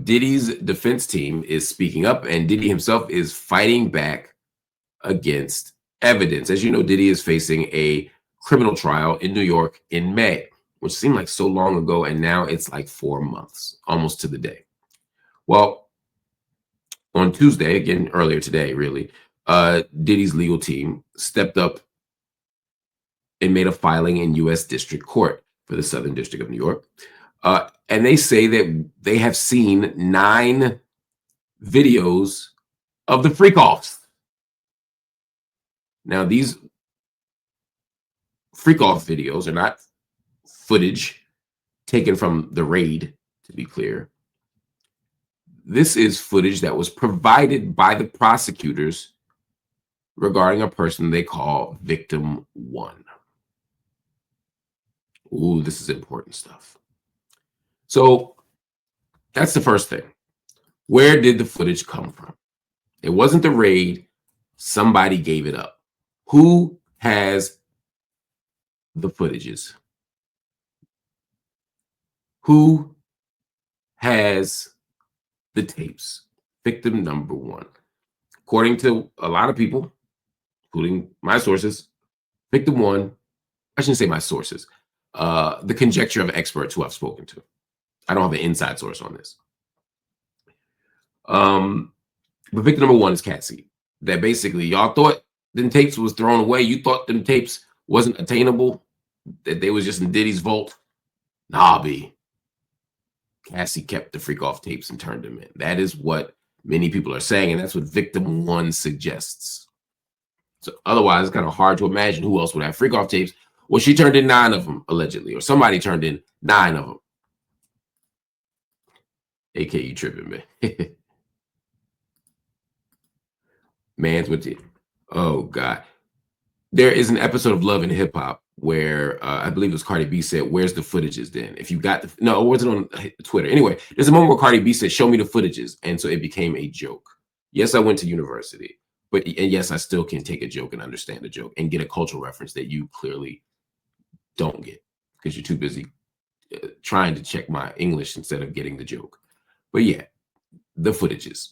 Diddy's defense team is speaking up, and Diddy himself is fighting back against evidence. As you know, Diddy is facing a criminal trial in New York in May, which seemed like so long ago, and now it's like 4 months, almost to the day. Well, on Tuesday, again, earlier today, really, Diddy's legal team stepped up and made a filing in U.S. District Court for the Southern District of New York. And they say that they have seen 9 videos of the freak-offs. Now, these freak-off videos are not footage taken from the raid, to be clear. This is footage that was provided by the prosecutors regarding a person they call Victim 1. Ooh, this is important stuff. So that's the first thing. Where did the footage come from? It wasn't the raid. Somebody gave it up. Who has the footages? Who has the tapes? Victim number 1. According to a lot of people, including my sources, Victim 1, I shouldn't say my sources, the conjecture of experts who I've spoken to. I don't have an inside source on this. But victim number 1 is Cassie. That basically y'all thought them tapes was thrown away. You thought them tapes wasn't attainable, that they was just in Diddy's vault. Nah, B. Cassie kept the freak off tapes and turned them in. That is what many people are saying, and that's what victim 1 suggests. So otherwise, it's kind of hard to imagine who else would have freak off tapes. Well, she turned in 9 of them, allegedly, or somebody turned in 9 of them. AK, you tripping, man. Man's with you. Oh, God. There is an episode of Love and Hip Hop where I believe it was Cardi B said, "Where's the footages then?" If you got the, no, it wasn't on Twitter. Anyway, there's a moment where Cardi B said, "Show me the footages." And so it became a joke. Yes, I went to university, and yes, I still can take a joke and understand a joke and get a cultural reference that you clearly don't get because you're too busy trying to check my English instead of getting the joke. But yeah, the footages.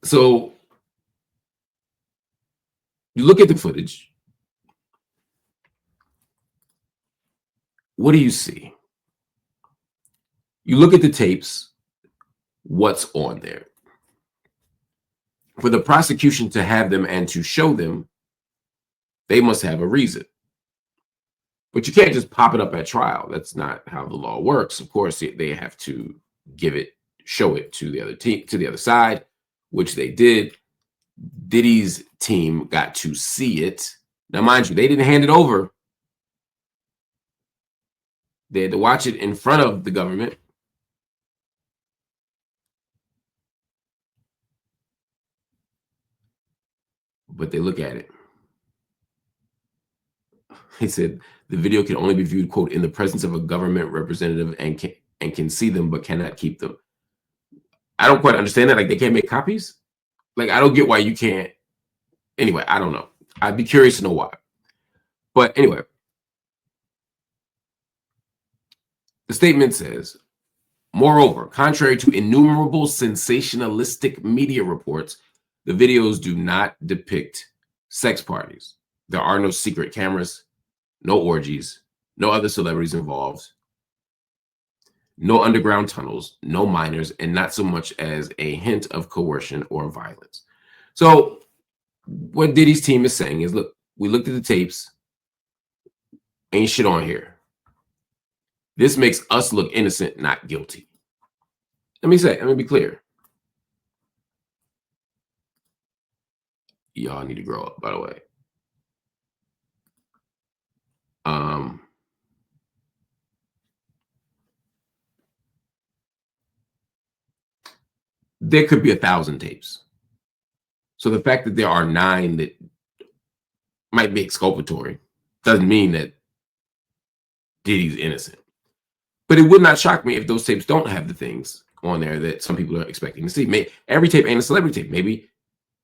So you look at the footage. What do you see? You look at the tapes. What's on there? For the prosecution to have them and to show them, they must have a reason. But you can't just pop it up at trial. That's not how the law works. Of course, they have to show it to the other team, to the other side, which they did. Diddy's team got to see it. Now, mind you, they didn't hand it over. They had to watch it in front of the government. But they look at it. He said the video can only be viewed, quote, in the presence of a government representative and can see them but cannot keep them. I don't quite understand that. Like, they can't make copies? Like, I don't get why you can't. Anyway, I don't know. I'd be curious to know why. But anyway, the statement says, moreover, contrary to innumerable sensationalistic media reports, the videos do not depict sex parties. There are no secret cameras, no orgies, no other celebrities involved, no underground tunnels, no minors, and not so much as a hint of coercion or violence. So what Diddy's team is saying is, look, we looked at the tapes, ain't shit on here. This makes us look innocent, not guilty. Let me be clear. Y'all need to grow up, by the way. There could be 1,000 tapes. So the fact that there are 9 that might be exculpatory doesn't mean that Diddy's innocent. But it would not shock me if those tapes don't have the things on there that some people are expecting to see. Every tape ain't a celebrity tape. Maybe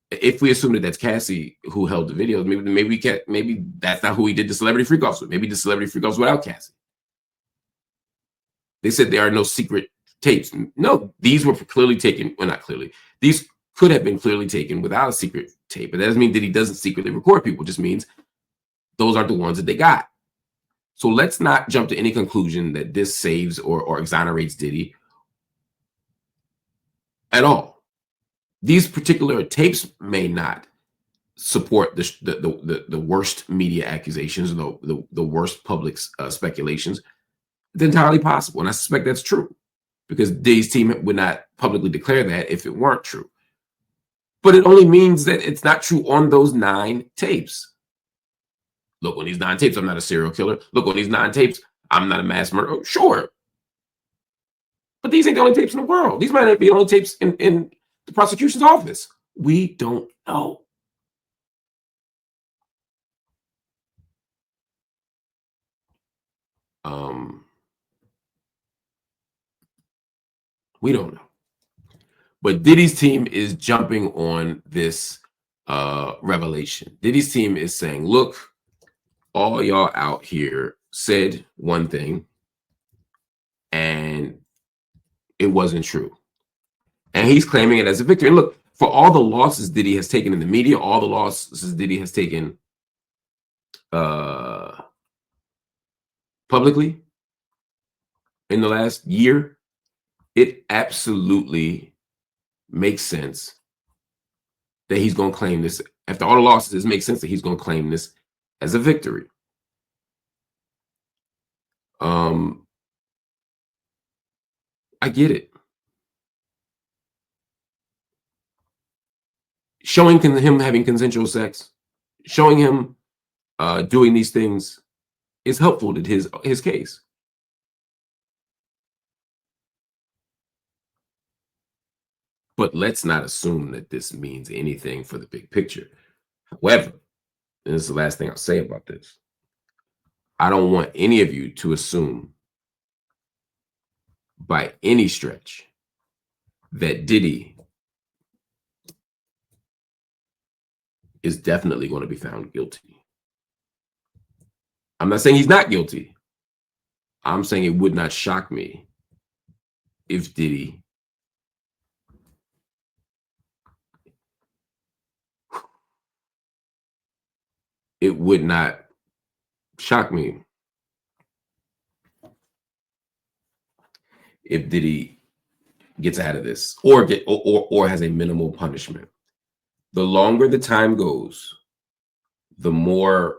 if we assume that that's Cassie who held the videos, maybe that's not who he did the celebrity freak-offs with. Maybe the celebrity freak-offs without Cassie. They said there are no secret tapes. No, these were clearly taken. Well, not clearly. These could have been clearly taken without a secret tape. But that doesn't mean that he doesn't secretly record people. It just means those aren't the ones that they got. So let's not jump to any conclusion that this saves or exonerates Diddy at all. These particular tapes may not support the worst media accusations, the worst public speculations. It's entirely possible, and I suspect that's true, because Diddy's team would not publicly declare that if it weren't true. But it only means that it's not true on those 9 tapes. Look, on these 9 tapes, I'm not a serial killer. Look, on these 9 tapes, I'm not a mass murderer. Sure. But these ain't the only tapes in the world. These might not be the only tapes in the prosecution's office. We don't know. We don't know. But Diddy's team is jumping on this revelation. Diddy's team is saying, look, all y'all out here said one thing and it wasn't true. And he's claiming it as a victory. And look, for all the losses Diddy has taken in the media, all the losses Diddy has taken publicly in the last year, it absolutely makes sense that he's going to claim this. After all the losses, it makes sense that he's going to claim this as a victory. I get it. Showing him having consensual sex, showing him doing these things is helpful to his case. But let's not assume that this means anything for the big picture. However, and this is the last thing I'll say about this, I don't want any of you to assume by any stretch that Diddy is definitely going to be found guilty. I'm not saying he's not guilty. I'm saying it would not shock me if Diddy it would not shock me if Diddy gets out of this or has a minimal punishment. The longer the time goes, the more,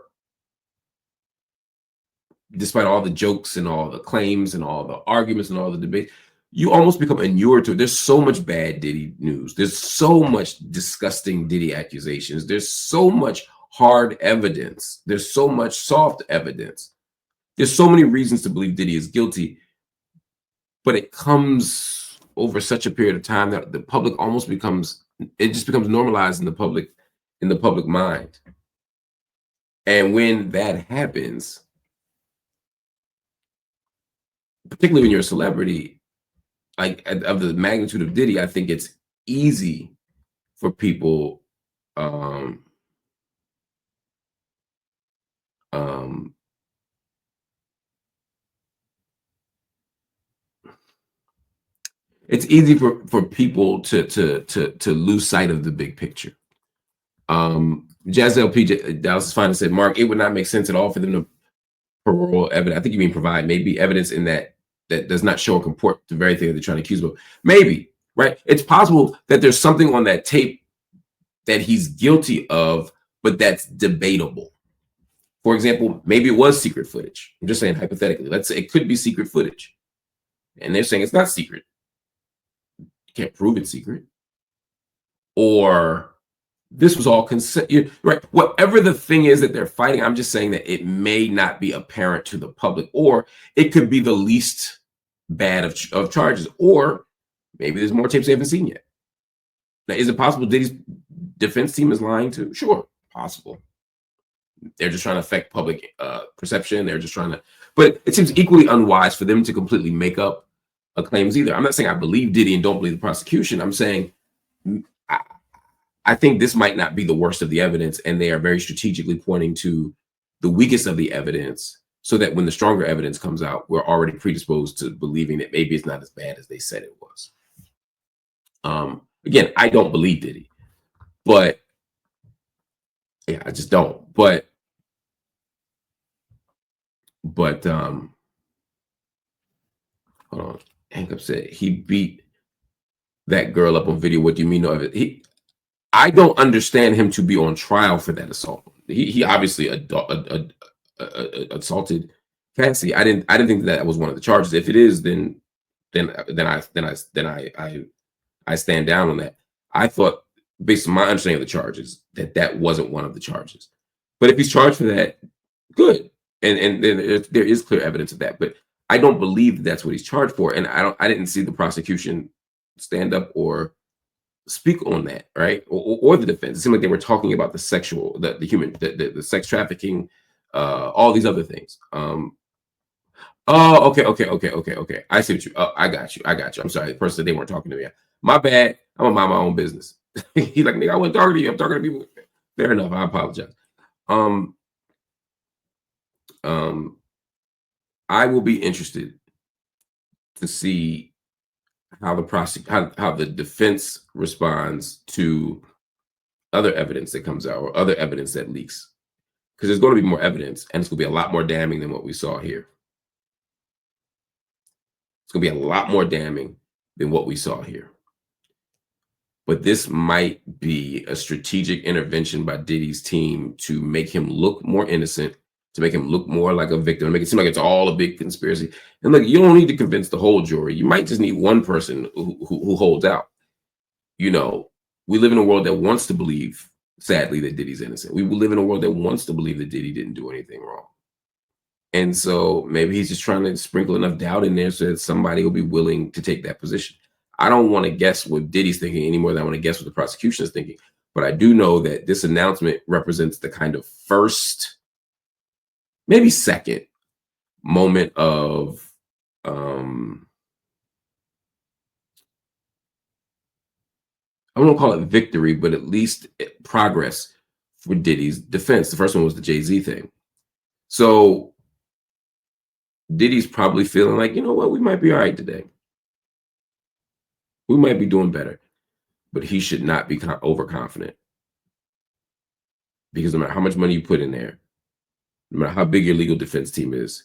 despite all the jokes and all the claims and all the arguments and all the debates, you almost become inured to it. There's so much bad Diddy news. There's so much disgusting Diddy accusations. There's so much hard evidence. There's so much soft evidence. There's so many reasons to believe Diddy is guilty, but it comes over such a period of time that the public almost becomes, it just becomes normalized in the public mind. And when that happens, particularly when you're a celebrity, like of the magnitude of Diddy, I think it's easy for people it's easy for people to lose sight of the big picture. Jazz LP Dallas is fine and said, Mark, it would not make sense at all for them to parole evidence. I think you mean provide maybe evidence in that does not show or comport the very thing that they're trying to accuse him of. Maybe, right? It's possible that there's something on that tape that he's guilty of, but that's debatable. For example, maybe it was secret footage. I'm just saying hypothetically. Let's say it could be secret footage. And they're saying it's not secret. You can't prove it's secret. Or this was all consent, right? Whatever the thing is that they're fighting, I'm just saying that it may not be apparent to the public, or it could be the least bad of charges, or maybe there's more tapes they haven't seen yet. Now, is it possible Diddy's defense team is lying too? Sure, possible. They're just trying to affect public perception. They're just trying to, but it seems equally unwise for them to completely make up claims either. I'm not saying I believe Diddy and don't believe the prosecution. I'm saying I think this might not be the worst of the evidence, and they are very strategically pointing to the weakest of the evidence so that when the stronger evidence comes out, we're already predisposed to believing that maybe it's not as bad as they said it was. Again, I don't believe Diddy, but yeah, I just don't. But hold on. Hank said he beat that girl up on video. What do you mean? No, I don't understand him to be on trial for that assault. He obviously assaulted Cassie. I didn't think that was one of the charges. If it is, then I stand down on that. I thought, based on my understanding of the charges, that wasn't one of the charges. But if he's charged for that, good. And there is clear evidence of that. But I don't believe that's what he's charged for. And I didn't see the prosecution stand up or speak on that, right? Or the defense. It seemed like they were talking about the sexual, the human, the sex trafficking, all these other things. Oh, okay. I see what you. Oh, I got you. I'm sorry. The person said they weren't talking to me. My bad. I'm gonna mind my own business. He's like, nigga, I wasn't talking to you. I'm talking to people. Fair enough. I apologize. I will be interested to see how the defense responds to other evidence that comes out or other evidence that leaks, because there's going to be more evidence, and it's going to be a lot more damning than what we saw here. It's going to be a lot more damning than what we saw here. But this might be a strategic intervention by Diddy's team to make him look more innocent, to make him look more like a victim, to make it seem like it's all a big conspiracy. And look, you don't need to convince the whole jury. You might just need one person who holds out. You know, we live in a world that wants to believe, sadly, that Diddy's innocent. We live in a world that wants to believe that Diddy didn't do anything wrong. And so maybe he's just trying to sprinkle enough doubt in there so that somebody will be willing to take that position. I don't want to guess what Diddy's thinking any more than I want to guess what the prosecution is thinking. But I do know that this announcement represents the kind of first, maybe second moment of I won't call it victory, but at least progress for Diddy's defense. The first one was the Jay-Z thing. So Diddy's probably feeling like, you know what, we might be all right today. We might be doing better, but he should not be overconfident, because no matter how much money you put in there, no matter how big your legal defense team is,